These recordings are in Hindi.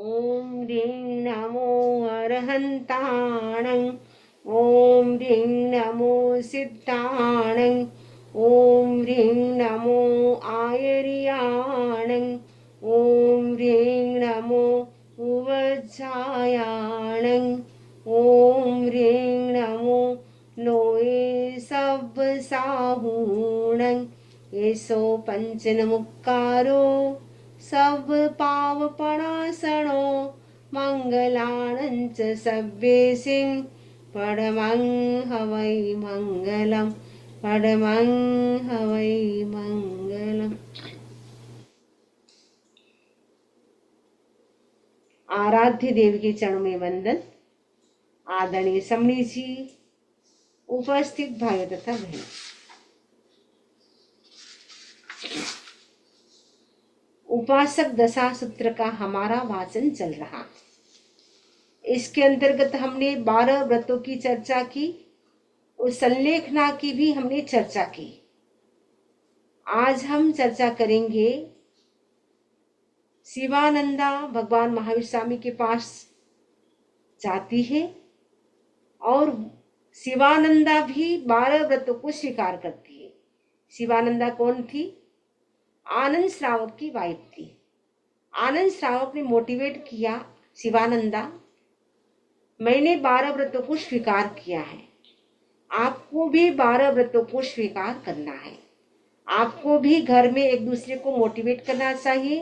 ओम ह्रीं नमो अरहन्ताणं। ओम ह्रीं नमो सिद्धाणं। ओम ह्रीं नमो आयर्याणं। ओम ह्रीं नमो उवज्जायाणं। ओम ह्रीं नमो लोये सब्बसाहूणं। एसो पंचनमुक्कारो सब पावपणासनो मंगलानं च सव्येसिं परमं हवै मंगलम्। परमं हवै मंगलम्। आराध्य देव के चरणों में वंदन। आदरणीय समणी जी, उपस्थित भाइयों तथा बहनों, उपासक दशा सूत्र का हमारा वाचन चल रहा है। इसके अंतर्गत हमने 12 व्रतों की चर्चा की, उस संलेखना की भी हमने चर्चा की। आज हम चर्चा करेंगे शिवानंदा भगवान महावीर स्वामी के पास जाती है और शिवानंदा भी 12 व्रतों को स्वीकार करती है। शिवानंदा कौन थी? आनंद श्रावक की वाइफ थी। आनंद श्रावक ने मोटिवेट किया, शिवानंदा मैंने 12 व्रतों को स्वीकार किया है, आपको भी 12 व्रतों को स्वीकार करना है। आपको भी घर में एक दूसरे को मोटिवेट करना चाहिए।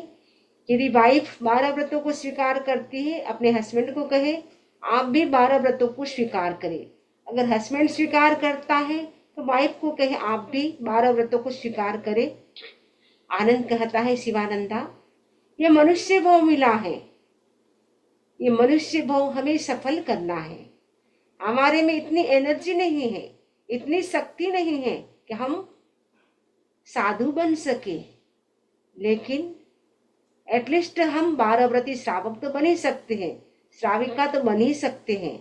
यदि वाइफ 12 व्रतों को स्वीकार करती है, अपने हस्बैंड को कहे आप भी 12 व्रतों को स्वीकार करें। अगर हस्बैंड स्वीकार करता है तो वाइफ को कहे आप भी 12 व्रतों को स्वीकार करें। आनंद कहता है, शिवानंदा ये मनुष्य भाव मिला है, ये मनुष्य भाव हमें सफल करना है। हमारे में इतनी एनर्जी नहीं है, इतनी शक्ति नहीं है कि हम साधु बन सके, लेकिन एटलीस्ट हम 12 व्रती श्रावक तो बन ही सकते हैं, श्राविका तो बन ही सकते हैं।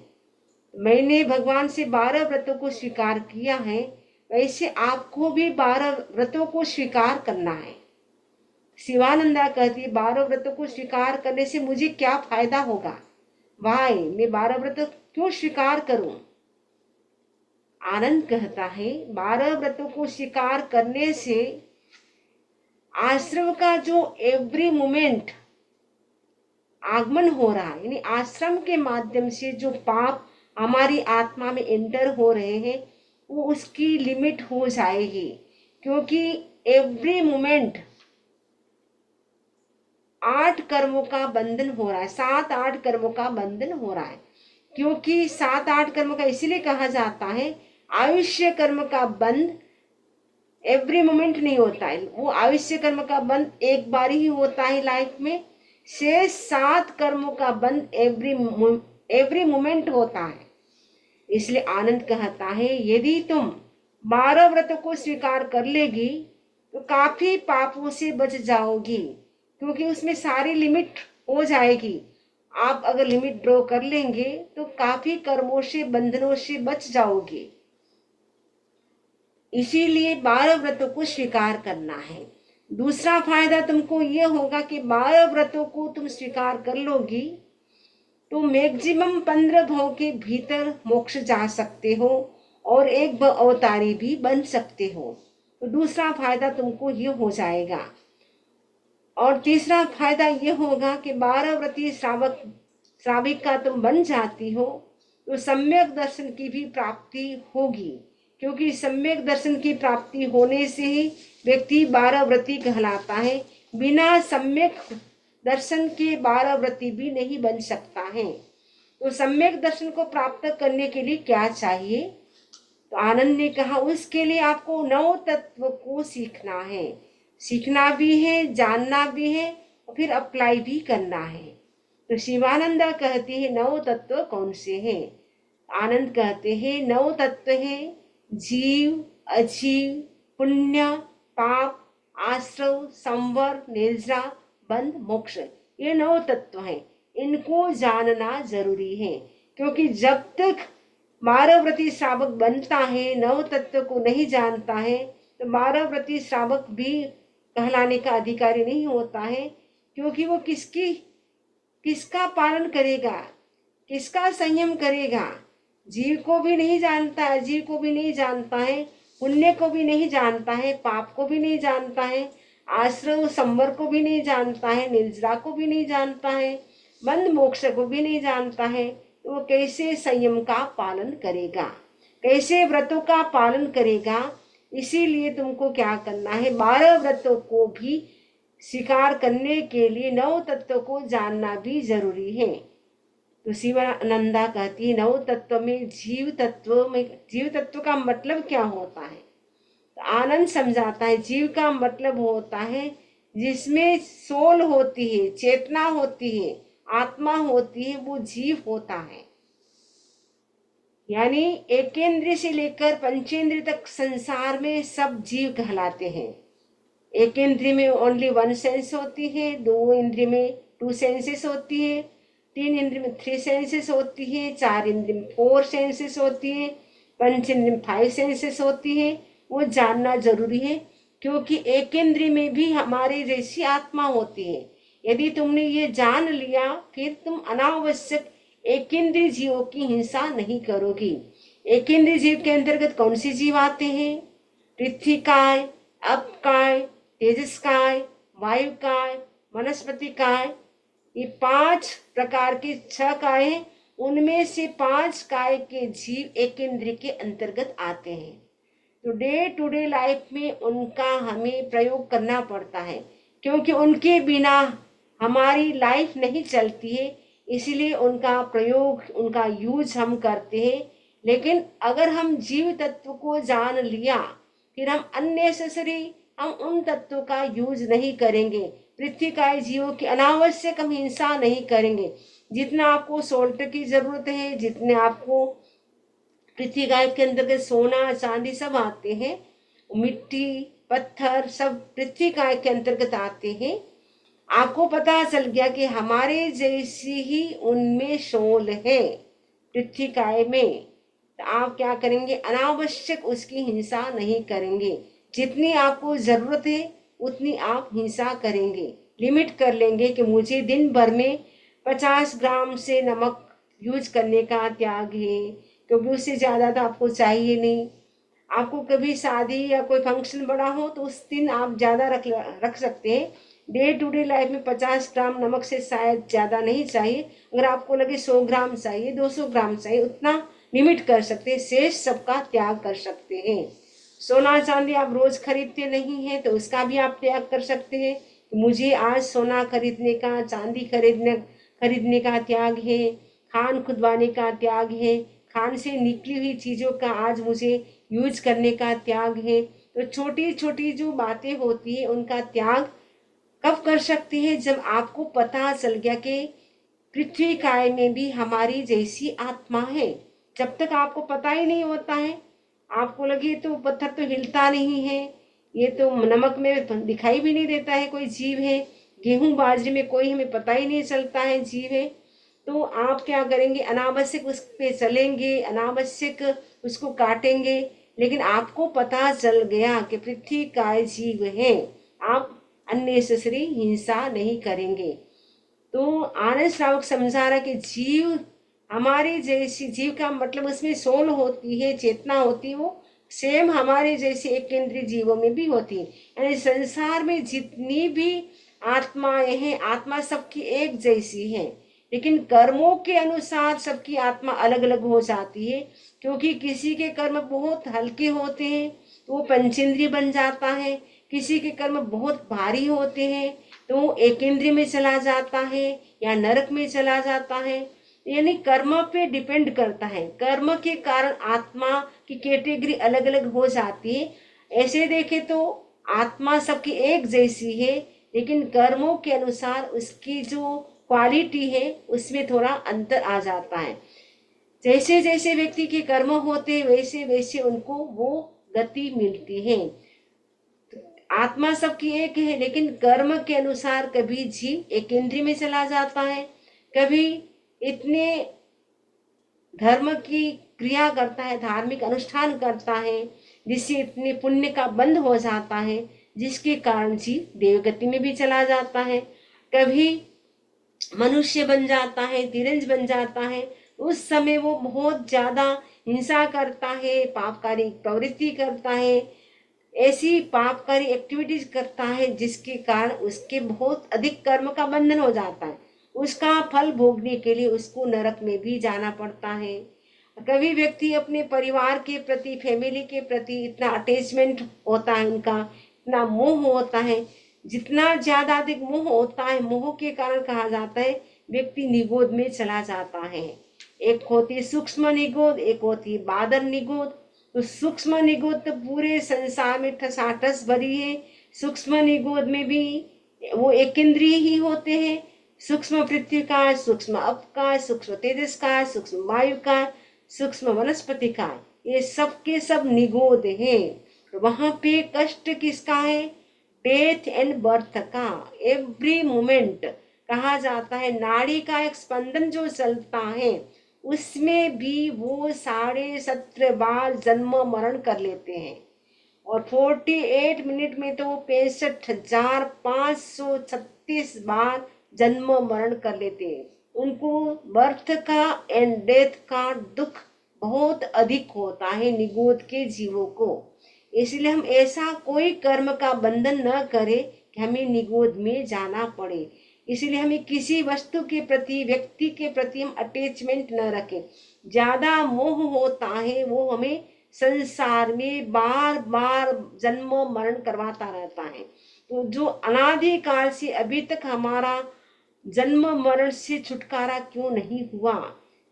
मैंने भगवान से 12 व्रतों को स्वीकार किया है, वैसे आपको भी 12 व्रतों को स्वीकार करना है। शिवानंदा कहती है 12 व्रतों को स्वीकार करने से मुझे क्या फायदा होगा? भाई मैं 12 व्रत क्यों स्वीकार करूं? आनंद कहता है 12 व्रतों को स्वीकार करने से आश्रम का जो एवरी मोमेंट आगमन हो रहा है, यानी आश्रम के माध्यम से जो पाप हमारी आत्मा में एंटर हो रहे हैं वो उसकी लिमिट हो जाएगी। क्योंकि एवरी मोमेंट 8 कर्मों का बंधन हो रहा है, 7-8 कर्मों का बंधन हो रहा है। क्योंकि 7-8 कर्म का इसीलिए कहा जाता है, आयुष्य कर्म का बंध एवरी मोमेंट नहीं होता है, वो आयुष्य कर्म का बंध एक बार ही होता है लाइफ में। शेष 7 कर्मों का बंध एवरी मोमेंट होता है। इसलिए आनंद कहता है यदि तुम 12 व्रतों को स्वीकार कर लेगी तो काफी पापों से बच जाओगी, क्योंकि उसमें सारी लिमिट हो जाएगी। आप अगर लिमिट ड्रॉ कर लेंगे तो काफी कर्मों से, बंधनों से बच जाओगे। इसीलिए 12 व्रतों को स्वीकार करना है। दूसरा फायदा तुमको ये होगा कि 12 व्रतों को तुम स्वीकार कर लोगी तो मैक्सिमम 15 भव के भीतर मोक्ष जा सकते हो और एक अवतारी भी बन सकते हो। तो दूसरा फायदा तुमको ये हो जाएगा। और तीसरा फायदा ये होगा कि 12 व्रती श्राविका तुम बन जाती हो तो सम्यक दर्शन की भी प्राप्ति होगी। क्योंकि सम्यक दर्शन की प्राप्ति होने से ही व्यक्ति 12 व्रती कहलाता है। बिना सम्यक दर्शन के 12 व्रती भी नहीं बन सकता है। तो सम्यक दर्शन को प्राप्त करने के लिए क्या चाहिए? तो आनंद ने कहा उसके लिए आपको 9 तत्व को सीखना है। सीखना भी है, जानना भी है और फिर अप्लाई भी करना है। तो शिवानंदा कहती है 9 तत्व कौन से हैं? आनंद कहते हैं 9 तत्व हैं जीव, अजीव, पुण्य, पाप, आश्रव, संवर, निर्जरा, बंध, मोक्ष। ये 9 तत्व हैं। इनको जानना जरूरी है, क्योंकि जब तक 12 व्रती श्रावक बनता है 9 तत्व को नहीं जानता है तो 12 व्रती श्रावक भी कहलाने का अधिकारी नहीं होता है। क्योंकि वो किसकी किसका पालन करेगा, किसका संयम करेगा? जीव को भी नहीं जानता है, जीव को भी नहीं जानता है, पुण्य को भी नहीं जानता है, पाप को भी नहीं जानता है, आश्रय संवर को भी नहीं जानता है, निर्जरा को भी नहीं जानता है, बंध मोक्ष को भी नहीं जानता है, तो वो कैसे संयम का पालन करेगा, कैसे व्रतों का पालन करेगा? इसीलिए तुमको क्या करना है, 12 व्रतों को भी स्वीकार करने के लिए 9 तत्वों को जानना भी जरूरी है। तो शिवानंदा कहती है, 9 तत्व में जीव तत्व का मतलब क्या होता है? तो आनंद समझाता है, जीव का मतलब होता है जिसमें सोल होती है, चेतना होती है, आत्मा होती है, वो जीव होता है। यानी एकेंद्रिय से लेकर पंचेंद्रिय तक संसार में सब जीव कहलाते हैं। एक इंद्रिय में ओनली 1 सेंस होती है, 2 इंद्रिय में 2 सेंसेस होती है, 3 इंद्रिय में 3 सेंसेस होती है, 4 इंद्रिय में 4 सेंसेस होती है, पंच इंद्रिय में 5 सेंसेस होती है। वो जानना जरूरी है, क्योंकि एक इंद्रिय में भी हमारे जैसी आत्मा होती है। यदि तुमने ये जान लिया, फिर तुम अनावश्यक एक इंद्रिय जीवों की हिंसा नहीं करोगी। एक इंद्रिय जीव के अंतर्गत कौन से जीव आते हैं? पृथ्वी काय, अप काय, तेजस काय, वायु काय, वनस्पति काय, ये 5 प्रकार के 6 काय हैं। उनमें से 5 काय के जीव एक इंद्रिय के अंतर्गत आते हैं। तो डे टू डे लाइफ में उनका हमें प्रयोग करना पड़ता है, क्योंकि उनके बिना हमारी लाइफ नहीं चलती है। इसलिए उनका प्रयोग, उनका यूज हम करते हैं। लेकिन अगर हम जीव तत्व को जान लिया, फिर हम अननेसेसरी हम उन तत्वों का यूज नहीं करेंगे। पृथ्वी का जीवों की अनावश्यक हम हिंसा नहीं करेंगे। जितना आपको सोल्ट की जरूरत है, जितने आपको पृथ्वी गाय के अंतर्गत सोना चांदी सब आते हैं, मिट्टी पत्थर सब पृथ्वी गाय के अंतर्गत आते हैं। आपको पता चल गया कि हमारे जैसी ही उनमें शोल है पृथ्वी काय में, तो आप क्या करेंगे? अनावश्यक उसकी हिंसा नहीं करेंगे। जितनी आपको जरूरत है उतनी आप हिंसा करेंगे। लिमिट कर लेंगे कि मुझे दिन भर में 50 ग्राम से नमक यूज करने का त्याग है, क्योंकि उससे ज़्यादा तो आपको चाहिए नहीं। आपको कभी शादी या कोई फंक्शन बड़ा हो तो उस दिन आप ज़्यादा रख सकते हैं। डे टू डे लाइफ में 50 ग्राम नमक से शायद ज़्यादा नहीं चाहिए। अगर आपको लगे 100 ग्राम चाहिए, 200 ग्राम चाहिए, उतना लिमिट कर सकते हैं। शेष सबका त्याग कर सकते हैं। सोना चांदी आप रोज खरीदते नहीं हैं तो उसका भी आप त्याग कर सकते हैं। मुझे आज सोना खरीदने का, चांदी खरीदने का त्याग है, खान खुदवाने का त्याग है, खान से निकली हुई चीज़ों का आज मुझे यूज करने का त्याग है। तो छोटी छोटी जो बातें होती है उनका त्याग कब कर सकते हैं? जब आपको पता चल गया कि पृथ्वी काय में भी हमारी जैसी आत्मा है। जब तक आपको पता ही नहीं होता है, आपको लगे तो पत्थर तो हिलता नहीं है, ये तो नमक में दिखाई भी नहीं देता है कोई जीव है, गेहूं बाजरे में कोई हमें पता ही नहीं चलता है जीव है, तो आप क्या करेंगे? अनावश्यक उस पे चलेंगे, अनावश्यक उसको काटेंगे। लेकिन आपको पता चल गया कि पृथ्वी काय जीव है, आप अननेसेसरी हिंसा नहीं करेंगे। तो आनंद श्रावक समझा रहा कि जीव हमारी जैसी, जीव का मतलब उसमें सोल होती है, चेतना होती है, वो सेम हमारे जैसे एक केंद्रीय जीवों में भी होती है। यानी संसार में जितनी भी आत्माएं हैं, आत्मा सबकी एक जैसी है, लेकिन कर्मों के अनुसार सबकी आत्मा अलग अलग हो जाती है। क्योंकि किसी के कर्म बहुत हल्के होते हैं तो वो पंचेंद्रिय बन जाता है, किसी के कर्म बहुत भारी होते हैं तो वो एक इंद्रिय में चला जाता है या नरक में चला जाता है। यानी कर्म पे डिपेंड करता है, कर्म के कारण आत्मा की कैटेगरी अलग अलग हो जाती है। ऐसे देखे तो आत्मा सबकी एक जैसी है, लेकिन कर्मों के अनुसार उसकी जो क्वालिटी है उसमें थोड़ा अंतर आ जाता है। जैसे जैसे व्यक्ति के कर्म होते वैसे वैसे उनको वो गति मिलती है। आत्मा सबकी एक है, लेकिन कर्म के अनुसार कभी जीव एक इंद्रिय में चला जाता है, कभी इतने धर्म की क्रिया करता है, धार्मिक अनुष्ठान करता है, जिससे इतने पुण्य का बंध हो जाता है, जिसके कारण जीव देवगति में भी चला जाता है। कभी मनुष्य बन जाता है, तिरंज बन जाता है, उस समय वो बहुत ज्यादा हिंसा करता है, पापकारी प्रवृत्ति करता है, ऐसी पापकारी एक्टिविटीज करता है जिसके कारण उसके बहुत अधिक कर्म का बंधन हो जाता है। उसका फल भोगने के लिए उसको नरक में भी जाना पड़ता है। कभी व्यक्ति अपने परिवार के प्रति, फैमिली के प्रति इतना अटैचमेंट होता है, उनका इतना मोह होता है, जितना ज्यादा अधिक मोह होता है, मोह के कारण कहा जाता है व्यक्ति निगोद में चला जाता है। एक होती है सूक्ष्म निगोद, एक होती है बादर निगोद। तो सूक्ष्म निगोद तो पूरे संसार में ठसाठस भरी है। सूक्ष्म निगोद में भी वो एक इंद्रिय ही होते हैं। सूक्ष्म पृथ्वी का, सूक्ष्म अप का, सूक्ष्म तेजस का, सूक्ष्म वायु का, सूक्ष्म वनस्पति का, ये सब के सब निगोद हैं। तो वहां पे कष्ट किसका है? डेथ एंड बर्थ का। एवरी मोमेंट कहा जाता है नाड़ी का एक स्पंदन जो चलता है उसमें भी वो 17.5 बार जन्म मरण कर लेते हैं। और 48 मिनट में तो वो 65,536 बार जन्म मरण कर लेते हैं। उनको बर्थ का एंड डेथ का दुख बहुत अधिक होता है निगोद के जीवों को। इसलिए हम ऐसा कोई कर्म का बंधन न करें कि हमें निगोद में जाना पड़े। इसलिए हमें किसी वस्तु के प्रति, व्यक्ति के प्रति हम अटैचमेंट न रखें। ज्यादा मोह होता है वो हमें संसार में बार बार जन्म मरण करवाता रहता है। तो जो अनादिकाल से अभी तक हमारा जन्म मरण से छुटकारा क्यों नहीं हुआ?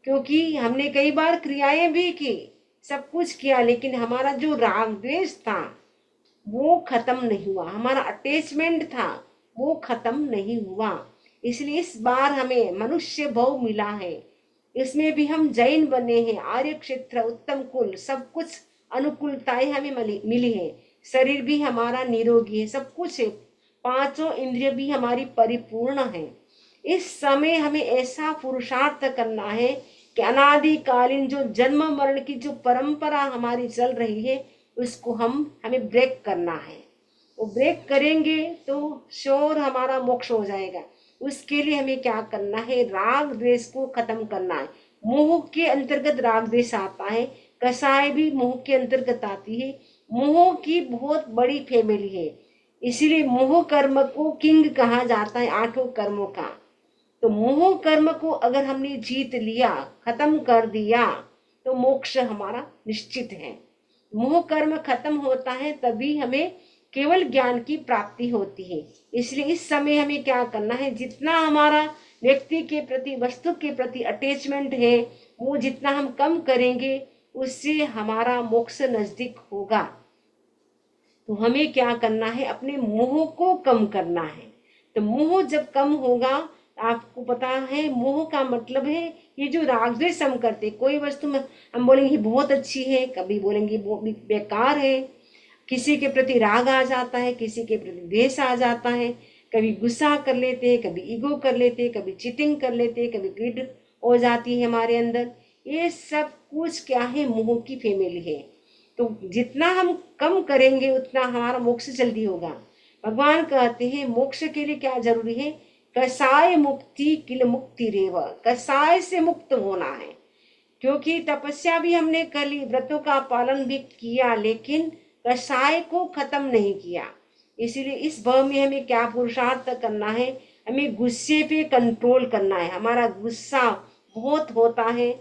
क्योंकि हमने कई बार क्रियाएं भी की, सब कुछ किया, लेकिन हमारा जो राग द्वेष था वो खत्म नहीं हुआ, हमारा अटैचमेंट था वो खत्म नहीं हुआ। इसलिए इस बार हमें मनुष्य भव मिला है, इसमें भी हम जैन बने हैं, आर्य क्षेत्र, उत्तम कुल, सब कुछ अनुकूलताएं हमें मिली है। शरीर भी हमारा निरोगी है, सब कुछ है, पांचों इंद्रिय भी हमारी परिपूर्ण है। इस समय हमें ऐसा पुरुषार्थ करना है कि अनादिकालीन जो जन्म मरण की जो परंपरा हमारी चल रही है उसको हमें ब्रेक करना है। वो ब्रेक करेंगे तो श्योर हमारा मोक्ष हो जाएगा। उसके लिए हमें क्या करना है? राग द्वेष को खत्म करना है। मोह के अंतर्गत राग द्वेष आता है, कसाय भी मोह के अंतर्गत आती है। मोह की बहुत बड़ी फैमिली है, इसीलिए मोह कर्म को किंग कहा जाता है 8 कर्मों का। तो मोह कर्म को अगर हमने जीत लिया, खत्म कर दिया, तो मोक्ष हमारा निश्चित है। मोह कर्म खत्म होता है तभी हमें केवल ज्ञान की प्राप्ति होती है। इसलिए इस समय हमें क्या करना है? जितना हमारा व्यक्ति के प्रति, वस्तु के प्रति अटैचमेंट है वो जितना हम कम करेंगे उससे हमारा मोक्ष नजदीक होगा। तो हमें क्या करना है? अपने मोह को कम करना है। तो मोह जब कम होगा, आपको पता है मोह का मतलब है ये जो राग द्वेष हम करते, कोई वस्तु में हम बोलेंगे बहुत अच्छी है, कभी बोलेंगे वो बेकार है। किसी के प्रति राग आ जाता है, किसी के प्रति द्वेष आ जाता है, कभी गुस्सा कर लेते हैं, कभी ईगो कर लेते हैं, कभी चीटिंग कर लेते हैं, कभी ग्रीड हो जाती है हमारे अंदर। ये सब कुछ क्या है? मोह की फैमिली है। तो जितना हम कम करेंगे उतना हमारा मोक्ष जल्दी होगा। भगवान कहते हैं मोक्ष के लिए क्या जरूरी है? कसाय मुक्ति किल मुक्ति रेव। कसाय से मुक्त होना है, क्योंकि तपस्या भी हमने कर ली, व्रतों का पालन भी किया, लेकिन कसाय को खत्म नहीं किया। इसीलिए इस भाव में हमें क्या पुरुषार्थ करना है? हमें गुस्से पे कंट्रोल करना है। हमारा गुस्सा बहुत होता है,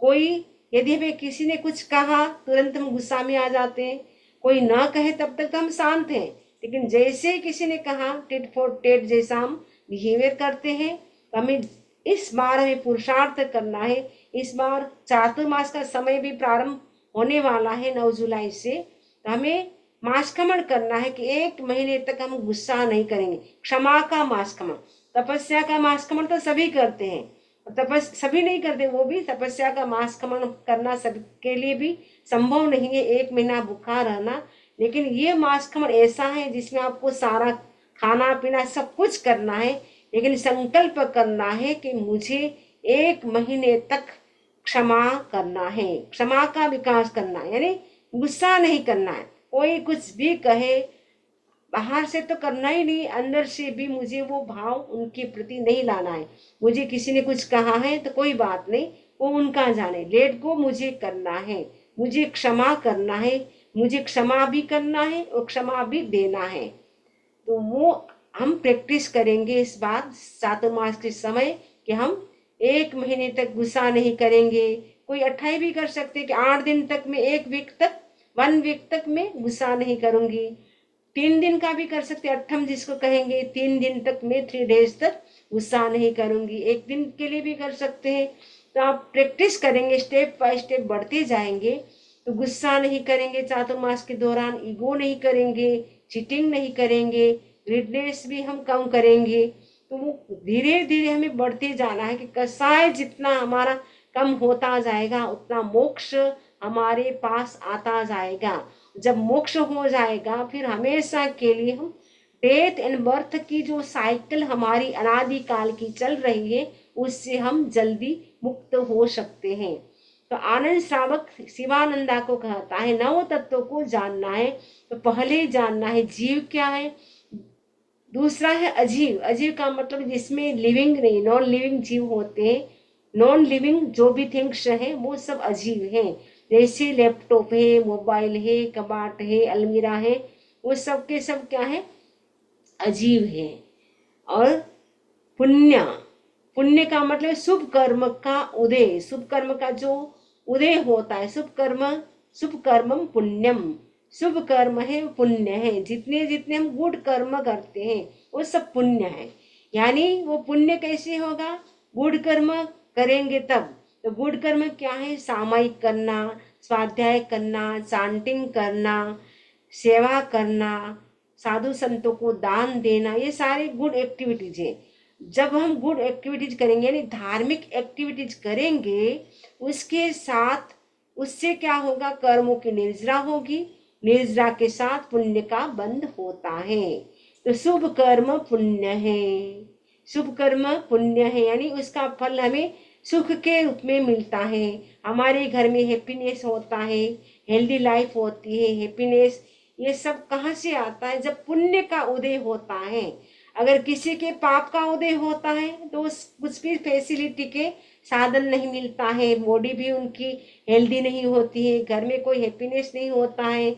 कोई यदि हमें किसी ने कुछ कहा तुरंत हम गुस्सा में आ जाते हैं, कोई ना कहे तब तक तो हम शांत हैं, लेकिन जैसे किसी ने कहा टिट फॉर टेट जैसा हम बिहेवियर करते हैं। तो हमें इस बार हमें पुरुषार्थ करना है। इस बार चातुर्मास का समय भी प्रारंभ होने वाला है 9 जुलाई से। तो हमें मासकमण करना है कि 1 महीने तक हम गुस्सा नहीं करेंगे। क्षमा का मासकमण, तपस्या का मासकमण तो सभी करते हैं, सभी नहीं करते, वो भी तपस्या का मासकमण करना सबके लिए भी संभव नहीं है 1 महीना भूखा रहना। लेकिन ये मासकमण ऐसा है जिसमें आपको सारा खाना पीना सब कुछ करना है, लेकिन संकल्प करना है कि मुझे 1 महीने तक क्षमा करना है, क्षमा का विकास करना है, यानी गुस्सा नहीं करना है। कोई कुछ भी कहे बाहर से तो करना ही नहीं, अंदर से भी मुझे वो भाव उनके प्रति नहीं लाना है। मुझे किसी ने कुछ कहा है तो कोई बात नहीं, वो उनका जाने, लेट गो मुझे करना है, मुझे क्षमा करना है, मुझे क्षमा भी करना है और क्षमा भी देना है। तो वो हम प्रैक्टिस करेंगे इस बात चातुर्मास के समय कि हम 1 महीने तक गुस्सा नहीं करेंगे। कोई 28 भी कर सकते कि 8 दिन तक मैं 1 वीक तक 1 वीक तक मैं गुस्सा नहीं करूंगी। 3 दिन का भी कर सकते, अट्ठम जिसको कहेंगे, 3 दिन तक मैं 3 डेज तक गुस्सा नहीं करूंगी। 1 दिन के लिए भी कर सकते हैं। तो आप प्रैक्टिस करेंगे, स्टेप बाय स्टेप बढ़ते जाएंगे। तो गुस्सा नहीं करेंगे चातुर्मास के दौरान, ईगो नहीं करेंगे, चीटिंग नहीं करेंगे, ग्रीडनेस भी हम कम करेंगे। तो वो धीरे धीरे हमें बढ़ते जाना है कि कसाय जितना हमारा कम होता जाएगा उतना मोक्ष हमारे पास आता जाएगा। जब मोक्ष हो जाएगा फिर हमेशा के लिए हम डेथ एंड बर्थ की जो साइकिल हमारी अनादि काल की चल रही है उससे हम जल्दी मुक्त हो सकते हैं। तो आनंद श्रावक शिवानंदा को कहता है नव तत्वों को जानना है तो पहले जानना है जीव क्या है, दूसरा है अजीव। अजीव का मतलब जिसमें लिविंग नहीं, नॉन लिविंग जीव होते हैं। नॉन लिविंग जो भी थिंग्स हैं वो सब अजीव हैं। जैसे लैपटॉप है, मोबाइल है, कबाट है, अलमीरा है, वो सब के सब क्या है, अजीव है। और पुण्य, पुण्य का मतलब शुभ कर्म का उदय, शुभ कर्म का जो उदय होता है, शुभ कर्मम पुण्यम, शुभ कर्म है पुण्य है। जितने जितने हम गुड कर्म करते हैं वो सब पुण्य है। यानी वो पुण्य कैसे होगा, गुड कर्म करेंगे तब। तो गुड कर्म क्या है, सामायिक करना, स्वाध्याय करना, चांटिंग करना, सेवा करना, साधु संतों को दान देना, ये सारे गुड एक्टिविटीज है। जब हम गुड एक्टिविटीज करेंगे यानी धार्मिक एक्टिविटीज करेंगे, उसके साथ उससे क्या होगा, कर्मों की निर्जरा होगी, निर्जरा के साथ पुण्य का बंध होता है। तो शुभ कर्म पुण्य है, शुभ कर्म पुण्य है, यानी उसका फल हमें सुख के रूप में मिलता है। हमारे घर में हैप्पीनेस होता है, हेल्दी लाइफ होती है, हैप्पीनेस, ये सब कहाँ से आता है, जब पुण्य का उदय होता है। अगर किसी के पाप का उदय होता है तो कुछ भी फैसिलिटी के साधन नहीं मिलता है, बॉडी भी उनकी हेल्दी नहीं होती है, घर में कोई हैप्पीनेस नहीं होता है,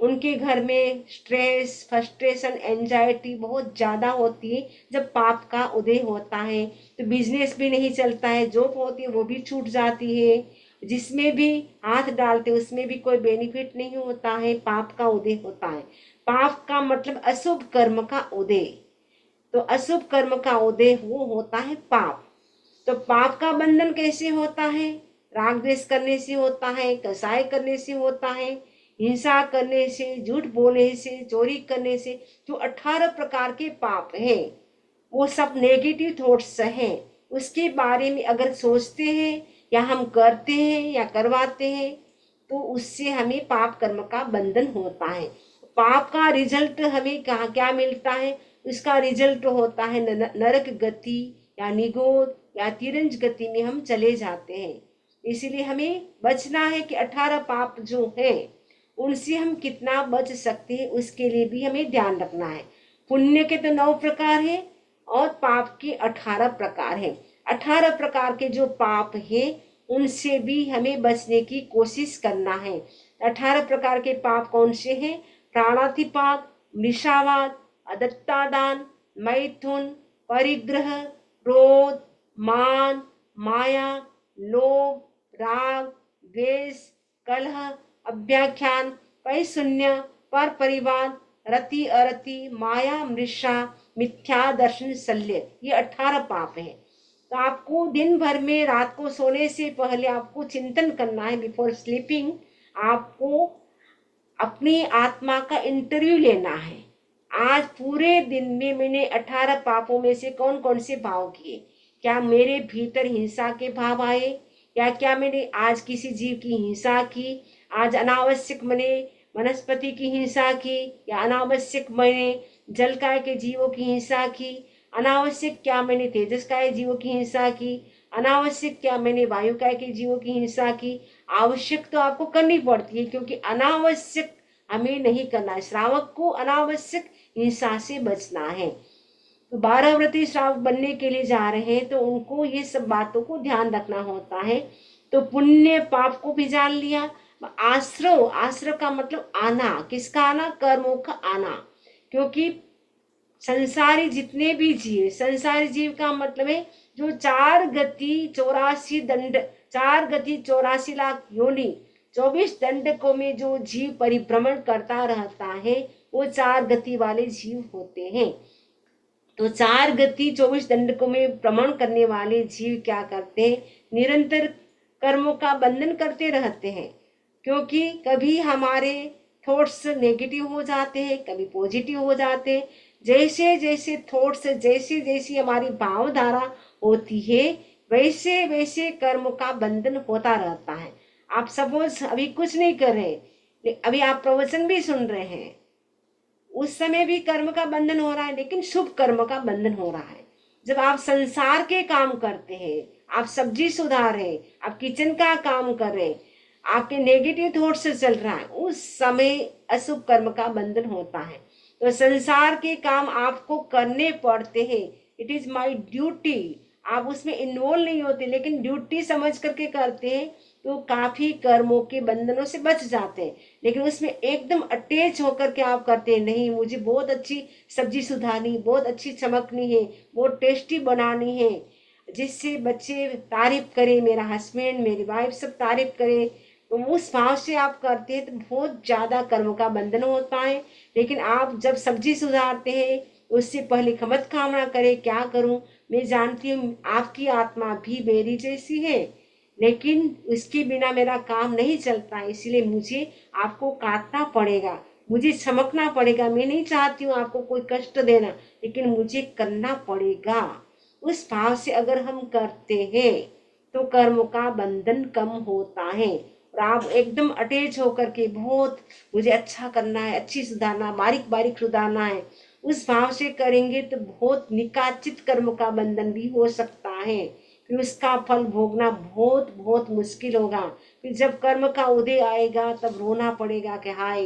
उनके घर में स्ट्रेस, फ्रस्ट्रेशन, एंजाइटी बहुत ज़्यादा होती है जब पाप का उदय होता है। तो बिजनेस भी नहीं चलता है, जॉब होती है वो भी छूट जाती है, जिसमें भी हाथ डालते उसमें भी कोई बेनिफिट नहीं होता है, पाप का उदय होता है। पाप का मतलब अशुभ कर्म का उदय। तो अशुभ कर्म का उदय वो होता है पाप। तो पाप का बंधन कैसे होता है, राग द्वेष करने से होता है, कसाय करने से होता है, हिंसा करने से, झूठ बोलने से, चोरी करने से। जो 18 प्रकार के पाप हैं वो सब नेगेटिव थॉट्स हैं, उसके बारे में अगर सोचते हैं या हम करते हैं या करवाते हैं तो उससे हमें पाप कर्म का बंधन होता है। पाप का रिजल्ट हमें कहाँ क्या मिलता है, उसका रिजल्ट होता है नरक गति या निगोद या तिरंज गति में हम चले जाते हैं। इसलिए हमें बचना है कि 18 पाप जो हैं उनसे हम कितना बच सकते हैं उसके लिए भी हमें ध्यान रखना है। पुण्य के तो 9 प्रकार है और पाप के 18 प्रकार है। 18 प्रकार के जो पाप है उनसे भी हमें बचने की कोशिश करना है। 18 प्रकार के पाप कौन से हैं, प्राणातिपात, निशावाद, अदत्तादान, मैथुन, परिग्रह, क्रोध, मान, माया, लोभ, राग, द्वेष, कलह, अभ्याख्यान, पैशून्य, पर परिवार, रति अरति, माया, मृषा, मिथ्या दर्शन, शल्य, ये 18 पाप हैं। तो आपको दिन भर में रात को सोने से पहले आपको चिंतन करना है, बिफोर स्लीपिंग आपको अपनी आत्मा का इंटरव्यू लेना है। आज पूरे दिन में मैंने 18 पापों में से कौन कौन से भाव किए, क्या मेरे भीतर हिंसा के भाव आए, या क्या मैंने आज किसी जीव की हिंसा की, आज अनावश्यक मैंने वनस्पति की हिंसा की, या अनावश्यक मैंने जलकाय के जीवों की हिंसा की, अनावश्यक क्या मैंने तेजस्काय जीवों की हिंसा की, अनावश्यक क्या मैंने वायुकाय के जीवों की हिंसा की। आवश्यक तो आपको करनी पड़ती है क्योंकि अनावश्यक हमें नहीं करना है। श्रावक को अनावश्यक हिंसा से बचना है। तो 12 व्रती श्रावक बनने के लिए जा रहे हैं तो उनको ये सब बातों को ध्यान रखना होता है। तो पुण्य पाप को भी जान लिया। आश्रव, आश्रव का मतलब आना, किसका आना? कर्मों का आना। क्योंकि संसारी जितने भी जीव, संसारी जीव का मतलब है जो 4 गति 84 दंड, 4 गति 84 लाख योनि 24 दंडकों में जो जीव परिभ्रमण करता रहता है वो 4 गति वाले जीव होते हैं। तो 4 गति 24 दंडकों में भ्रमण करने वाले जीव क्या करते हैं? निरंतर कर्मों का बंधन करते रहते हैं। क्योंकि कभी हमारे थॉट्स नेगेटिव हो जाते हैं, कभी पॉजिटिव हो जाते हैं। जैसे जैसे थॉट्स, जैसे जैसी हमारी भावधारा होती है वैसे वैसे कर्म का बंधन होता रहता है। आप सपोज अभी कुछ नहीं कर रहे, अभी आप प्रवचन भी सुन रहे हैं, उस समय भी कर्म का बंधन हो रहा है, लेकिन शुभ कर्म का बंधन हो रहा है। जब आप संसार के काम करते हैं, आप सब्जी सुधार रहे, आप किचन का काम कर रहे, आपके नेगेटिव थॉट से चल रहा है, उस समय अशुभ कर्म का बंधन होता है। तो संसार के काम आपको करने पड़ते हैं, इट इज माई ड्यूटी। आप उसमें इन्वॉल्व नहीं होते लेकिन ड्यूटी समझ करके करते हैं तो काफी कर्मों के बंधनों से बच जाते हैं। लेकिन उसमें एकदम अटैच होकर के आप करते हैं, नहीं मुझे बहुत अच्छी सब्जी सुधारनी, बहुत अच्छी चमकनी है, बहुत टेस्टी बनानी है, जिससे बच्चे तारीफ करें, मेरा हस्बैंड मेरी वाइफ सब तारीफ करे, तो उस भाव से आप करते हैं तो बहुत ज्यादा कर्म का बंधन होता है। लेकिन आप जब सब्जी सुधारते हैं उससे पहले खमत कामना करें, क्या करूं, मैं जानती हूँ आपकी आत्मा भी मेरी जैसी है, लेकिन उसके बिना मेरा काम नहीं चलता, इसलिए मुझे आपको काटना पड़ेगा, मुझे चमकना पड़ेगा। मैं नहीं चाहती हूँ आपको कोई कष्ट देना, लेकिन मुझे करना पड़ेगा। उस भाव से अगर हम करते हैं तो कर्म का बंधन कम होता है। और आप एकदम अटैच होकर के बहुत मुझे अच्छा करना है, अच्छी सुधारना, बारीक बारीक सुधारना है, उस भाव से करेंगे तो बहुत निकाचित कर्म का बंधन भी हो सकता है। फिर उसका फल भोगना बहुत बहुत मुश्किल होगा। फिर जब कर्म का उदय आएगा तब रोना पड़ेगा कि हाय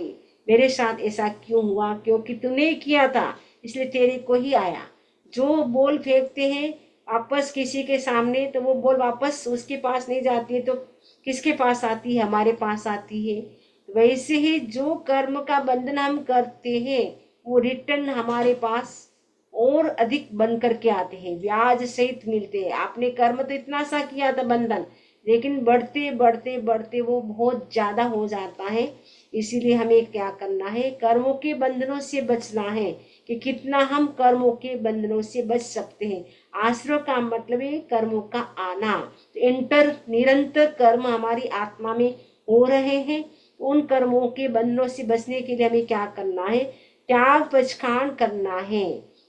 मेरे साथ ऐसा क्यों हुआ, क्योंकि तूने किया था इसलिए तेरे को ही आया। जो बोल फेंकते हैं वापस किसी के सामने तो वो बोल वापस उसके पास नहीं जाती है, तो किसके पास आती है? हमारे पास आती है। वैसे ही जो कर्म का बंधन हम करते हैं वो रिटर्न हमारे पास और अधिक बन करके आते हैं, ब्याज सहित मिलते हैं। आपने कर्म तो इतना सा किया था बंधन, लेकिन बढ़ते बढ़ते बढ़ते वो बहुत ज्यादा हो जाता है। इसीलिए हमें क्या करना है? कर्मों के बंधनों से बचना है कि कितना हम कर्मों के बंधनों से बच सकते हैं। आश्रय का मतलब है कर्मों का आना। इंटर निरंतर कर्म हमारी आत्मा में हो रहे हैं, उन कर्मों के बंधनों से बचने के लिए हमें क्या करना है? त्याग पचखान करना है।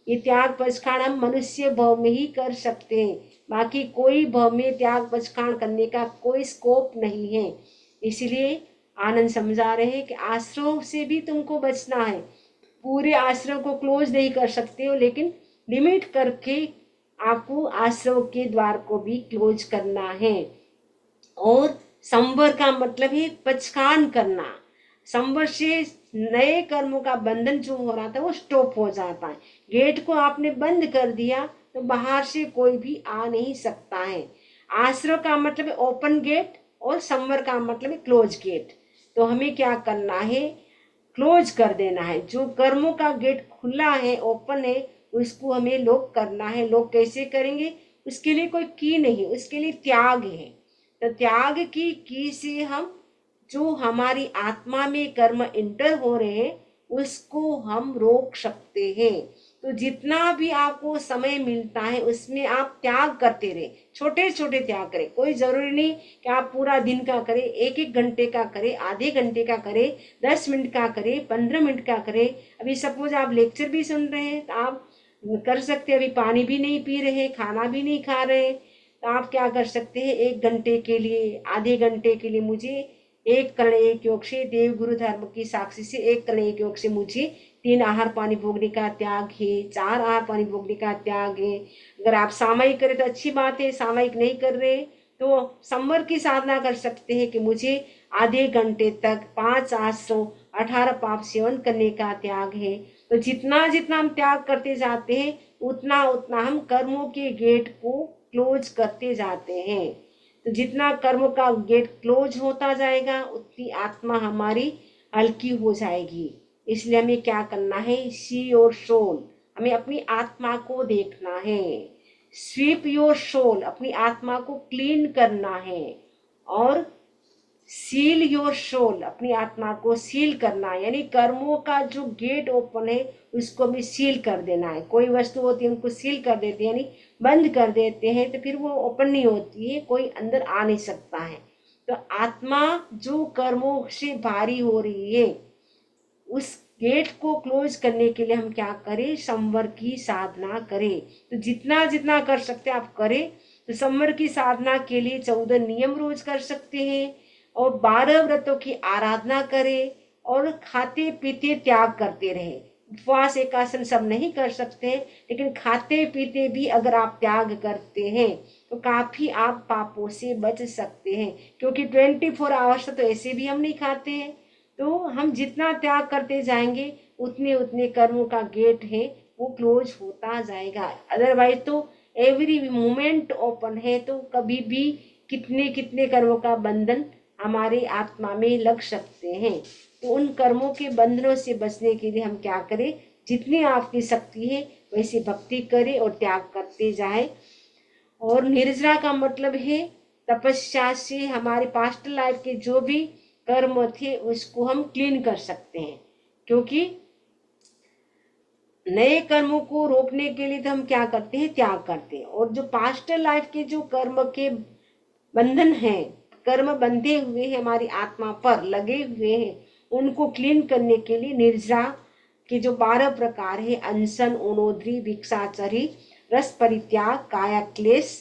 ये त्याग पचखान हम मनुष्य भव में ही कर सकते हैं, बाकी कोई भव में त्याग पचखान करने का कोई स्कोप नहीं है। इसलिए आनंद समझा रहे हैं कि आश्रय से भी तुमको बचना है। पूरे आश्रय को क्लोज नहीं कर सकते हो, लेकिन लिमिट करके आपको आश्रय के द्वार को भी क्लोज करना है। और संवर का मतलब है पचखान करना। संवर से नए कर्मों का बंधन जो हो रहा था वो स्टॉप हो जाता है। गेट को आपने बंद कर दिया तो बाहर से कोई भी आ नहीं सकता है। आश्रय का मतलब है ओपन गेट और संवर का मतलब है क्लोज गेट। तो हमें क्या करना है? क्लोज कर देना है। जो कर्मों का गेट खुला है, ओपन है, उसको हमें लॉक करना है। लॉक कैसे करेंगे? उसके लिए कोई की नहीं, उसके लिए त्याग है। तो त्याग की से हम जो हमारी आत्मा में कर्म इंटर हो रहे हैं उसको हम रोक सकते हैं। तो जितना भी आपको समय मिलता है उसमें आप त्याग करते रहे, छोटे छोटे त्याग करें। कोई जरूरी नहीं कि आप पूरा दिन का करें, एक एक घंटे का करें, आधे घंटे का करें, 10 मिनट का करें, 15 मिनट का करें। अभी सपोज आप लेक्चर भी सुन रहे हैं तो आप कर सकते हैं। अभी पानी भी नहीं पी रहे, खाना भी नहीं खा रहे, तो आप क्या कर सकते हैं? 1 घंटे के लिए, आधे घंटे के लिए मुझे 1 कर्ण 1 योग से, देव गुरु धर्म की साक्षी से 1 कर्ण 1 योग से मुझे 3 आहार पानी भोगने का त्याग है, 4 आहार पानी भोगने का त्याग है। अगर आप सामयिक करें तो अच्छी बात है, सामयिक नहीं कर रहे तो संवर की साधना कर सकते हैं कि मुझे आधे घंटे तक 5 आश्रय 18 पाप सेवन करने का त्याग है। तो जितना जितना हम त्याग करते जाते हैं उतना उतना हम कर्मों के गेट को क्लोज करते जाते हैं। तो जितना कर्म का गेट क्लोज होता जाएगा उतनी आत्मा हमारी हल्की हो जाएगी। इसलिए हमें क्या करना है, सी योर सोल, हमें अपनी आत्मा को देखना है। स्वीप योर सोल, अपनी आत्मा को क्लीन करना है। और सील योर सोल, अपनी आत्मा को सील करना है, यानी कर्मों का जो गेट ओपन है उसको भी सील कर देना है। कोई वस्तु होती है उनको सील कर देते हैं, यानी बंद कर देते हैं, तो फिर वो ओपन नहीं होती है, कोई अंदर आ नहीं सकता है। तो आत्मा जो कर्मों से भारी हो रही है उस गेट को क्लोज करने के लिए हम क्या करें, संवर की साधना करें। तो जितना जितना कर सकते हैं आप करें। तो संवर की साधना के लिए 14 नियम रोज कर सकते हैं और 12 व्रतों की आराधना करें और खाते पीते त्याग करते रहे। उपवास एकासन सब नहीं कर सकते, लेकिन खाते पीते भी अगर आप त्याग करते हैं तो काफी आप पापों से बच सकते हैं, क्योंकि 24 आवर्स तो ऐसे भी हम नहीं खाते हैं। तो हम जितना त्याग करते जाएंगे उतने उतने कर्मों का गेट है वो क्लोज होता जाएगा। अदरवाइज तो एवरी मोमेंट ओपन है, तो कभी भी कितने कितने कर्मों का बंधन हमारी आत्मा में लग सकते हैं। तो उन कर्मों के बंधनों से बचने के लिए हम क्या करें, जितनी आपकी शक्ति है वैसे भक्ति करें और त्याग करते जाए। और निर्जरा का मतलब है तपस्या से हमारे पास्ट लाइफ के जो भी कर्म थे उसको हम क्लीन कर सकते हैं, क्योंकि नए कर्मों को रोकने के लिए तो हम क्या करते हैं, त्याग करते हैं। और जो पास्ट लाइफ के जो कर्म के बंधन हैं, कर्म बंधे हुए हैं हमारी आत्मा पर लगे हुए हैं, उनको क्लीन करने के लिए निर्जरा के जो 12 प्रकार है, अनशन, ओनोद्री, भिक्षाचरी, रस परित्याग, काया क्लेश,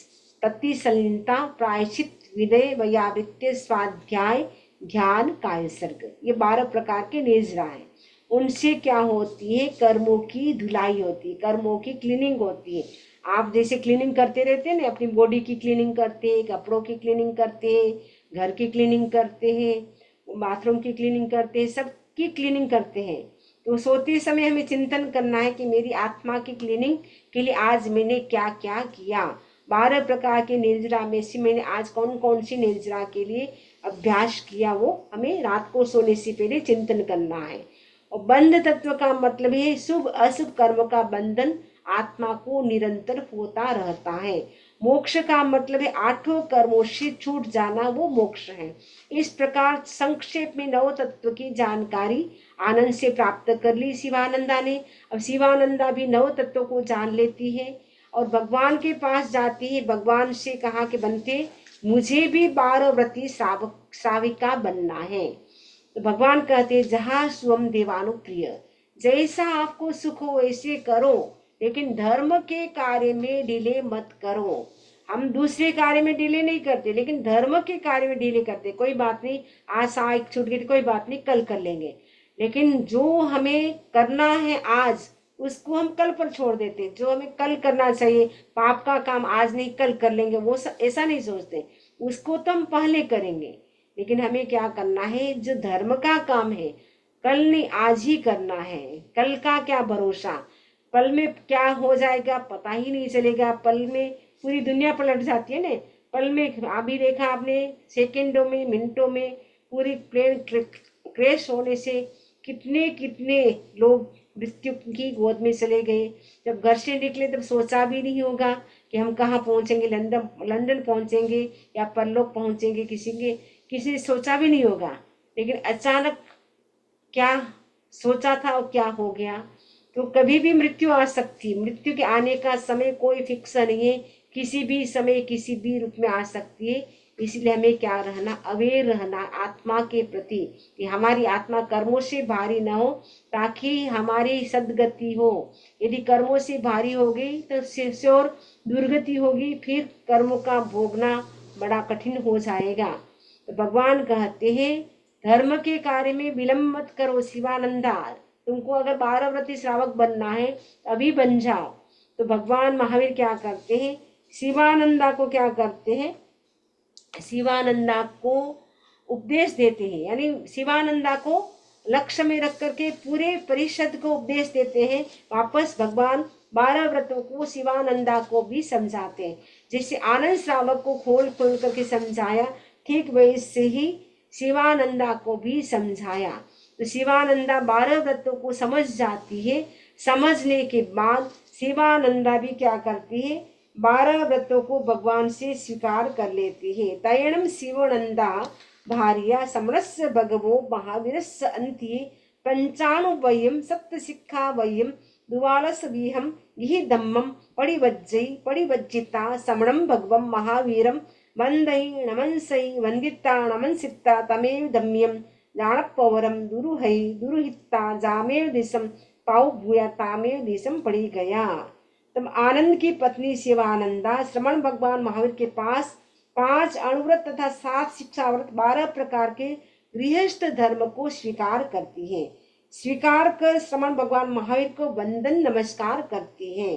प्रतिसलिलता, प्रायश्चित, विनय, वैयावृत्य, स्वाध्याय, ध्यान, कायसर्ग, ये 12 प्रकार के निर्जरा हैं। उनसे क्या होती है, कर्मों की धुलाई होती है, कर्मों की क्लीनिंग होती है। आप जैसे क्लीनिंग करते रहते हैं ना, अपनी बॉडी की क्लीनिंग करते हैं, कपड़ों की क्लीनिंग करते हैं, घर की क्लीनिंग करते हैं, बाथरूम की क्लीनिंग करते हैं, सबकी क्लीनिंग करते हैं। तो सोते समय हमें चिंतन करना है कि मेरी आत्मा की क्लीनिंग के लिए आज मैंने क्या क्या किया। 12 प्रकार के निर्जरा में से मैंने आज कौन कौन सी निर्जरा के लिए अभ्यास किया, वो हमें रात को सोने से पहले चिंतन करना है। और बंध तत्व का मतलब है शुभ अशुभ कर्म का बंधन आत्मा को निरंतर होता रहता है। मोक्ष का मतलब है 8 कर्मों से छूट जाना, वो मोक्ष है। इस प्रकार संक्षेप में 9 तत्व की जानकारी आनंद से प्राप्त कर ली शिवानंदा ने। अब शिवानंदा भी 9 तत्वों को जान लेती है और भगवान के पास जाती है। भगवान से कहा कि बनते मुझे भी 12 व्रती श्राविका बनना है। तो भगवान कहते जहाँ स्वम देवानुप्रिय, जैसा आपको सुख हो वैसे करो, लेकिन धर्म के कार्य में डिले मत करो। हम दूसरे कार्य में डिले नहीं करते, लेकिन धर्म के कार्य में डिले करते। कोई बात नहीं, आज सहायक छूट गई, कोई बात नहीं, कल कर लेंगे। लेकिन जो हमें करना है आज उसको हम कल पर छोड़ देते। जो हमें कल करना चाहिए, पाप का काम आज नहीं कल कर लेंगे, वो ऐसा नहीं सोचते। उसको तो हम पहले करेंगे, लेकिन हमें क्या करना है, जो धर्म का काम है कल नहीं आज ही करना है। कल का क्या भरोसा, पल में क्या हो जाएगा पता ही नहीं चलेगा। पल में पूरी दुनिया पलट जाती है ना। पल में अभी देखा आपने, सेकंडों में मिनटों में पूरी प्लेन क्रैश होने से कितने कितने लोग मृत्यु की गोद में चले गए। जब घर से निकले तब सोचा भी नहीं होगा कि हम कहाँ पहुंचेंगे, लंदन पहुंचेंगे या परलोक पहुंचेंगे, किसी ने सोचा भी नहीं होगा। लेकिन अचानक क्या सोचा था और क्या हो गया। तो कभी भी मृत्यु आ सकती है। मृत्यु के आने का समय कोई फिक्स नहीं है, किसी भी समय किसी भी रूप में आ सकती है। इसलिए हमें क्या रहना, अवेयर रहना आत्मा के प्रति, कि हमारी आत्मा कर्मों से भारी ना हो ताकि हमारी सदगति हो। यदि कर्मों से भारी हो गई तो श्योर दुर्गति होगी, फिर कर्मों का भोगना बड़ा कठिन हो जाएगा। तो भगवान कहते हैं धर्म के कार्य में विलंब मत करो शिवानंदा। तुमको अगर 12 व्रती श्रावक बनना है अभी बन जाओ। तो भगवान महावीर क्या करते हैं, शिवानंदा को क्या करते हैं, शिवानंदा को उपदेश देते हैं। यानी शिवानंदा को लक्ष्य में रख करके पूरे परिषद को उपदेश देते हैं। वापस भगवान 12 व्रतों को शिवानंदा को भी समझाते हैं। जैसे आनंद श्रावक को खोल खोल करके समझाया, ठीक वैसे ही शिवानंदा को भी समझाया। तो शिवानंदा 12 व्रतों को समझ जाती है। समझने के बाद शिवानंदा भी क्या करती है, 12 व्रतों को भगवान से स्वीकार कर लेती है। तयणम शिवानंदा भार्या समरस्य भगवो महावीरस्य अंति पंचाणुवयम सप्त शिक्षा वयम दुवालस विहम यही धम्मम पड़िवज्जिता समणम भगवम महावीरम वंदई नमनसई वंदिता नमनसिता तमेव दम्यम जानपवरम दुरुहिता जामेव दिशम पाऊ भूया तामेव दिशम पड़ी गया। तब आनंद की पत्नी शिवानंदा श्रमण भगवान महावीर के पास 5 अणुव्रत तथा 7 शिक्षाव्रत 12 प्रकार के गृहस्थ धर्म को स्वीकार करती है। स्वीकार कर श्रमण भगवान महावीर को वंदन नमस्कार करती है।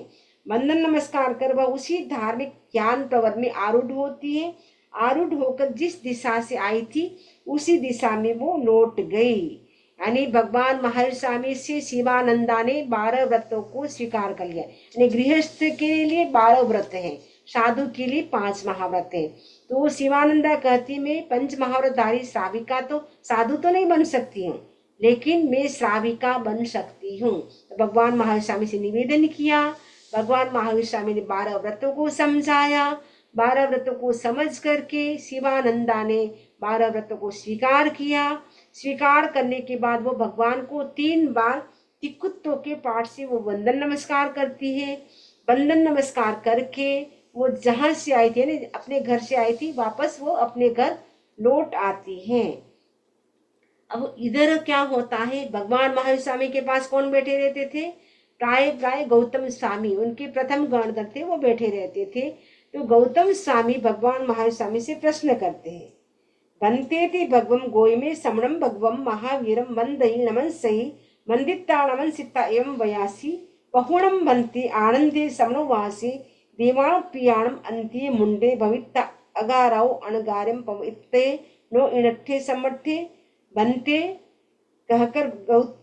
वंदन नमस्कार कर वह उसी धार्मिक ज्ञान प्रवर में आरूढ़ होती है। आरूढ़ होकर जिस दिशा से आई थी उसी दिशा में वो लौट गई। यानी भगवान महावीर स्वामी से शिवानंदा ने 12 व्रतों को स्वीकार कर लिया। यानी गृहस्थ के लिए 12 व्रत है, साधु के लिए 5 महाव्रत है। तो शिवानंदा कहती मैं पंच महाव्रतधारी श्राविका तो साधु तो नहीं बन सकती हूँ, लेकिन मैं श्राविका बन सकती हूँ। तो भगवान महावीर स्वामी से निवेदन किया। भगवान महावीर स्वामी ने 12 व्रतों को समझाया। 12 व्रतों को समझ करके शिवानंदा ने 12 व्रतों को स्वीकार किया। स्वीकार करने के बाद वो भगवान को 3 बार तिकुत्तों के पाठ से वो वंदन नमस्कार करती है। वंदन नमस्कार करके वो जहाँ से आई थी, अपने घर से आई थी, वापस वो अपने घर लौट आती है। अब इधर क्या होता है, भगवान महावीर स्वामी के पास कौन बैठे रहते थे, प्राय गौतम स्वामी, उनके प्रथम गणधर थे, वो बैठे रहते थे। तो गौतम स्वामी भगवान महावीर स्वामी से प्रश्न करते हैं, बनते थे भगवम गोय में समणम भगवम महावीरम वंदई नमन सही वंदिता नमन सिता एवं वयासी बहुणम बनते आनंदे समणवासी देवाण पियाणम अंत्ये मुंडे भविता अगाराव अणगार्यम पवित्ते नो इणठे समर्थे बनते कहकर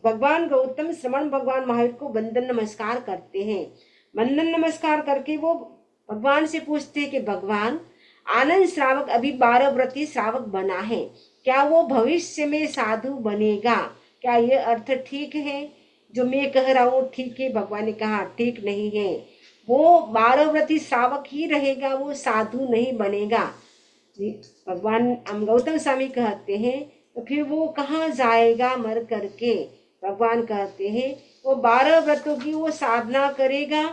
भगवान गौतम श्रमण भगवान महावीर को वंदन नमस्कार करते हैं। वंदन नमस्कार करके वो भगवान से पूछते हैं कि भगवान, आनंद श्रावक अभी 12 व्रती श्रावक बना है, क्या वो भविष्य में साधु बनेगा? क्या ये अर्थ ठीक है? जो मैं कह रहा हूँ ठीक है? भगवान ने कहा ठीक नहीं है, वो 12 व्रती श्रावक ही रहेगा, वो साधु नहीं बनेगा। भगवान गौतम स्वामी कहते हैं तो फिर वो कहाँ जाएगा मर करके? भगवान कहते हैं वो 12 व्रतों की वो साधना करेगा।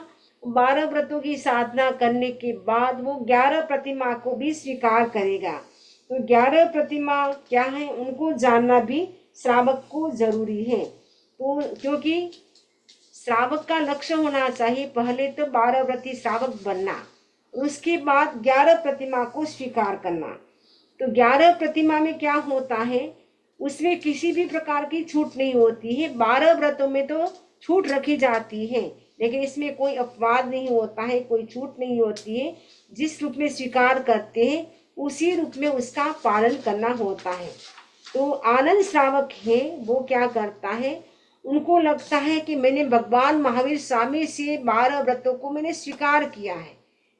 12 व्रतों की साधना करने के बाद वो 11 प्रतिमा को भी स्वीकार करेगा। तो 11 प्रतिमा क्या है, उनको जानना भी श्रावक को जरूरी है। तो क्योंकि श्रावक का लक्ष्य होना चाहिए पहले तो 12 व्रती श्रावक बनना, उसके बाद 11 प्रतिमा को स्वीकार करना। तो 11 प्रतिमा में क्या होता है, उसमें किसी भी प्रकार की छूट नहीं होती है। 12 व्रतों में तो छूट रखी जाती है, लेकिन इसमें कोई अपवाद नहीं होता है, कोई छूट नहीं होती है। जिस रूप में स्वीकार करते हैं उसी रूप में उसका पालन करना होता है। तो आनंद श्रावक है वो क्या करता है, उनको लगता है कि मैंने भगवान महावीर स्वामी से 12 व्रतों को मैंने स्वीकार किया है,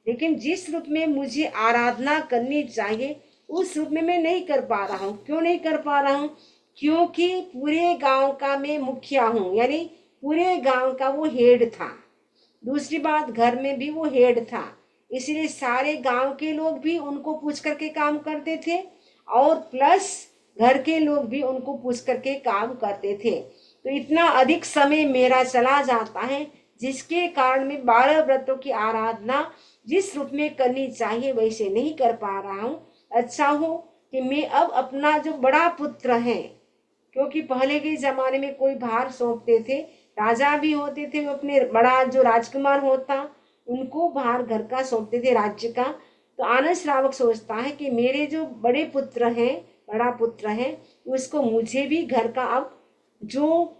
लेकिन जिस रूप में मुझे आराधना करनी चाहिए उस रूप में मैं नहीं कर पा रहा हूँ। क्यों नहीं कर पा रहा हूँ? क्योंकि पूरे गांव का मैं मुखिया हूँ, यानी पूरे गांव का वो हेड था। दूसरी बात, घर में भी वो हेड था, इसलिए सारे गांव के लोग भी उनको पूछ करके काम करते थे और प्लस घर के लोग भी उनको पूछ करके काम करते थे। तो इतना अधिक समय मेरा चला जाता है, जिसके कारण मैं 12 व्रतों की आराधना जिस रूप में करनी चाहिए वैसे नहीं कर पा रहा हूँ। अच्छा हो कि मैं अब अपना जो बड़ा पुत्र है, क्योंकि पहले के जमाने में कोई भार सौंपते थे, राजा भी होते थे, वो अपने बड़ा जो राजकुमार होता उनको भार घर का सौंपते थे, राज्य का। तो आनंद श्रावक सोचता है कि मेरे जो बड़े पुत्र हैं, बड़ा पुत्र है, उसको मुझे भी घर का अब जो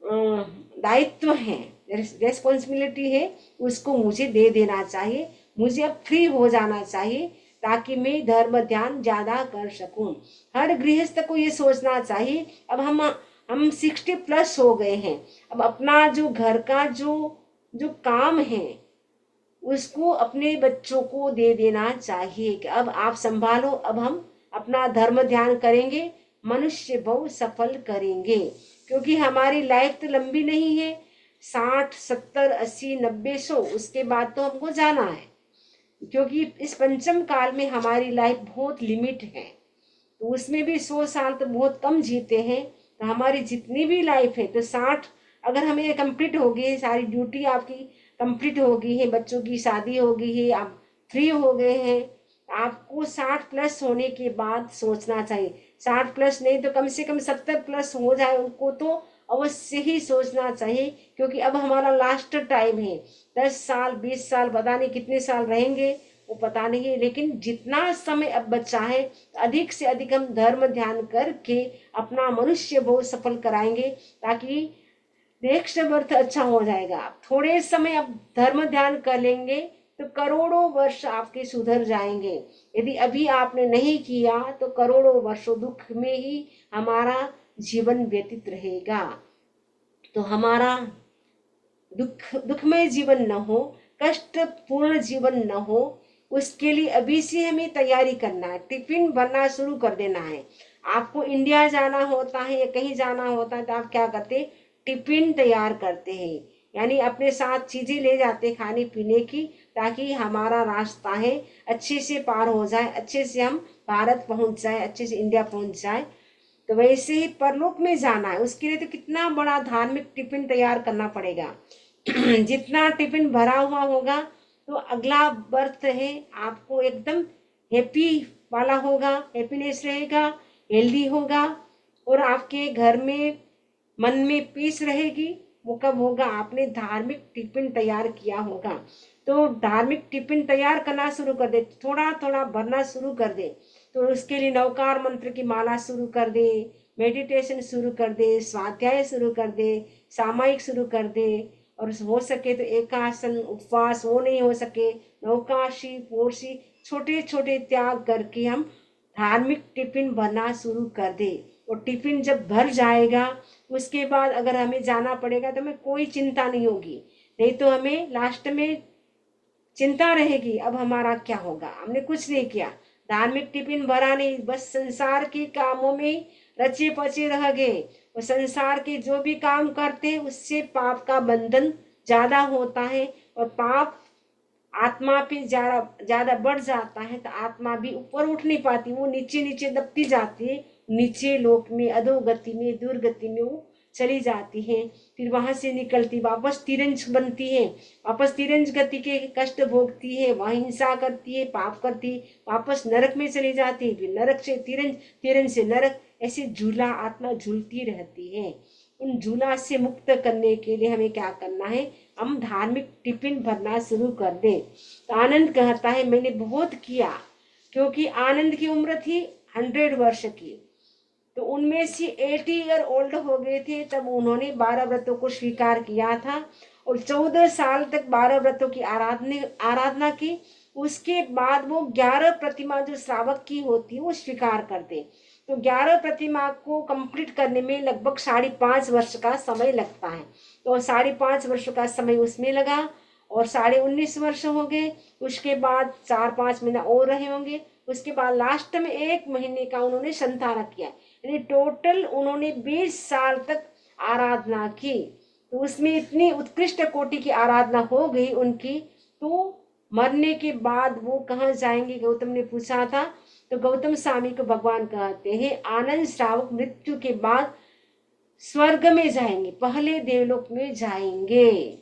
दायित्व है, रेस्पॉन्सिबिलिटी है, उसको मुझे दे देना चाहिए। मुझे अब फ्री हो जाना चाहिए ताकि मैं धर्म ध्यान ज्यादा कर सकूं। हर गृहस्थ को ये सोचना चाहिए अब हम 60+ हो गए हैं। अब अपना जो घर का जो जो काम है उसको अपने बच्चों को दे देना चाहिए कि अब आप संभालो, अब हम अपना धर्म ध्यान करेंगे, मनुष्य बहु सफल करेंगे। क्योंकि हमारी लाइफ तो लंबी नहीं है, 60 70 80 90 100, उसके बाद तो हमको जाना है। क्योंकि इस पंचम काल में हमारी लाइफ बहुत लिमिट है, तो उसमें भी 100 साल तो बहुत कम जीते हैं। तो हमारी जितनी भी लाइफ है, तो 60 अगर हमें कंप्लीट हो गई, सारी ड्यूटी आपकी कंप्लीट हो गई है, बच्चों की शादी हो गई है, आप फ्री हो गए हैं, आपको 60+ होने के बाद सोचना चाहिए। 60+ नहीं तो कम से कम 70+ हो जाए उनको तो अवश्य ही सोचना चाहिए। क्योंकि अब हमारा लास्ट टाइम है, 10 साल 20 साल पता नहीं कितने साल रहेंगे वो पता नहीं है, लेकिन जितना समय अब बचा है अधिक से अधिक हम धर्म ध्यान करके अपना मनुष्य बहुत सफल कराएंगे, ताकि नेक्स्ट बर्थ अच्छा हो जाएगा। थोड़े समय अब धर्म ध्यान कर लेंगे तो करोड़ों वर्ष आपके सुधर जाएंगे। यदि अभी आपने नहीं किया तो करोड़ों वर्षों दुख में ही हमारा जीवन व्यतीत रहेगा। तो हमारा दुखमय जीवन न हो, कष्ट पूर्ण जीवन न हो, उसके लिए अभी से हमें तैयारी करना है। टिफिन भरना शुरू कर देना है। आपको इंडिया जाना होता है या कहीं जाना होता है तो आप क्या करते, टिफिन तैयार करते हैं, यानी अपने साथ चीजें ले जाते खाने पीने की, ताकि हमारा रास्ता है अच्छे से पार हो जाए, अच्छे से हम भारत पहुंच जाए, अच्छे से इंडिया पहुंच जाए। तो वैसे ही परलोक में जाना है, उसके लिए तो कितना बड़ा धार्मिक टिफिन तैयार करना पड़ेगा। जितना टिफिन भरा हुआ होगा तो अगला बर्थ है आपको एकदम हैप्पी वाला होगा, हैप्पीनेस रहेगा, हेल्दी होगा, और आपके घर में मन में पीस रहेगी। वो कब होगा, आपने धार्मिक टिफिन तैयार किया होगा। तो धार्मिक टिफिन तैयार करना शुरू कर दे, थोड़ा थोड़ा भरना शुरू कर दे। तो उसके लिए नवकार मंत्र की माला शुरू कर दे, मेडिटेशन शुरू कर दे, स्वाध्याय शुरू कर दे, सामायिक शुरू कर दे, और हो सके तो एकासन उपवास, वो नहीं हो सके नौकाशी पोरसी, छोटे छोटे त्याग करके हम धार्मिक टिफिन भरना शुरू कर दे। और टिफिन जब भर जाएगा उसके बाद अगर हमें जाना पड़ेगा तो हमें कोई चिंता नहीं होगी, नहीं तो हमें लास्ट में चिंता रहेगी अब हमारा क्या होगा, हमने कुछ नहीं किया, धार्मिक टिफिन भरा नहीं, बस संसार के कामों में रचे पचे रह गए। और संसार के जो भी काम करते उससे पाप का बंधन ज्यादा होता है, और पाप आत्मा पे ज्यादा ज्यादा बढ़ जाता है तो आत्मा भी ऊपर उठ नहीं पाती, वो नीचे नीचे दबती जाती है, नीचे लोक में अधोगति में दुर्गति में वो चली जाती है। फिर वहां से निकलती वापस तिरंज बनती है, वापस तिरंज गति के कष्ट भोगती है, वहां हिंसा करती है, पाप करती है, वापस नरक में चली जाती है, फिर नरक से तिरंज, तिरंज से नरक, ऐसे झूला आत्मा झूलती रहती है। उन झूला से मुक्त करने के लिए हमें क्या करना है, हम धार्मिक टिफिन भरना शुरू कर दें। तो आनंद कहता है मैंने बहुत किया, क्योंकि आनंद की उम्र थी 100 वर्ष की, तो उनमें से 80 ईयर ओल्ड हो गए थे तब उन्होंने 12 व्रतों को स्वीकार किया था, और 14 साल तक 12 व्रतों की आराधना की। उसके बाद वो 11 प्रतिमा जो श्रावक की होती है वो स्वीकार करते। तो 11 प्रतिमा को कंप्लीट करने में लगभग 5.5 वर्ष का समय लगता है। तो 5.5 वर्ष का समय उसमें लगा, और 19.5 वर्ष हो गए। उसके बाद 4-5 महीना और रहे होंगे, उसके बाद लास्ट में 1 महीने का उन्होंने संतारा किया, यानी टोटल उन्होंने 20 साल तक आराधना की। तो उसमें इतनी उत्कृष्ट कोटि की आराधना हो गई उनकी। तो मरने के बाद वो कहाँ जाएंगे, गौतम ने पूछा था। तो गौतम स्वामी को भगवान कहते हैं आनंद श्रावक मृत्यु के बाद स्वर्ग में जाएंगे, पहले देवलोक में जाएंगे,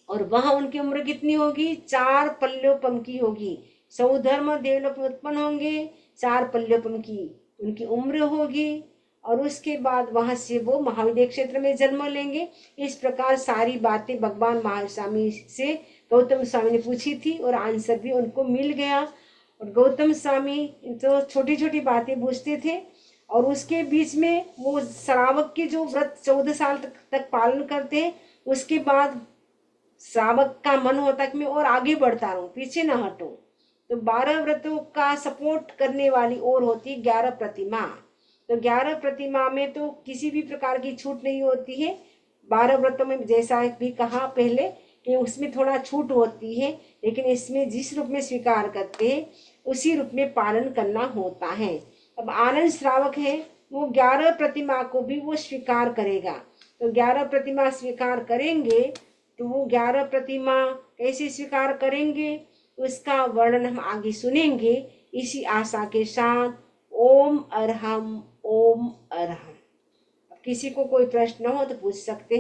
और वहां उनकी उम्र कितनी होगी, 4 पल्योपम की होगी। सौधर्म देवलोक में उत्पन्न होंगे, 4 पल्योपम की उनकी उम्र होगी, और उसके बाद वहां से वो महाविद्य क्षेत्र में जन्म लेंगे। इस प्रकार सारी बातें भगवान महावीर स्वामी से गौतम स्वामी ने पूछी थी, और आंसर भी उनको मिल गया। और गौतम स्वामी तो छोटी छोटी बातें पूछते थे, और उसके बीच में वो श्रावक की जो व्रत 14 साल तक पालन करते हैं, उसके बाद श्रावक का मन होता है कि मैं और आगे बढ़ता रहूं, पीछे ना हटूं। तो 12 व्रतों का सपोर्ट करने वाली और होती 11 प्रतिमा। तो 11 प्रतिमा में तो किसी भी प्रकार की छूट नहीं होती है। 12 व्रतों में जैसा भी कहा पहले कि उसमें थोड़ा छूट होती है, लेकिन इसमें जिस रूप में स्वीकार करते हैं उसी रूप में पालन करना होता है। अब आनंद श्रावक है, वो 11 प्रतिमा को भी वो स्वीकार करेगा। तो 11 प्रतिमा स्वीकार करेंगे तो वो 11 प्रतिमा कैसे स्वीकार करेंगे उसका वर्णन हम आगे सुनेंगे। इसी आशा के साथ ओम अरहम, ओम अरहम। किसी को कोई प्रश्न हो तो पूछ सकते हैं।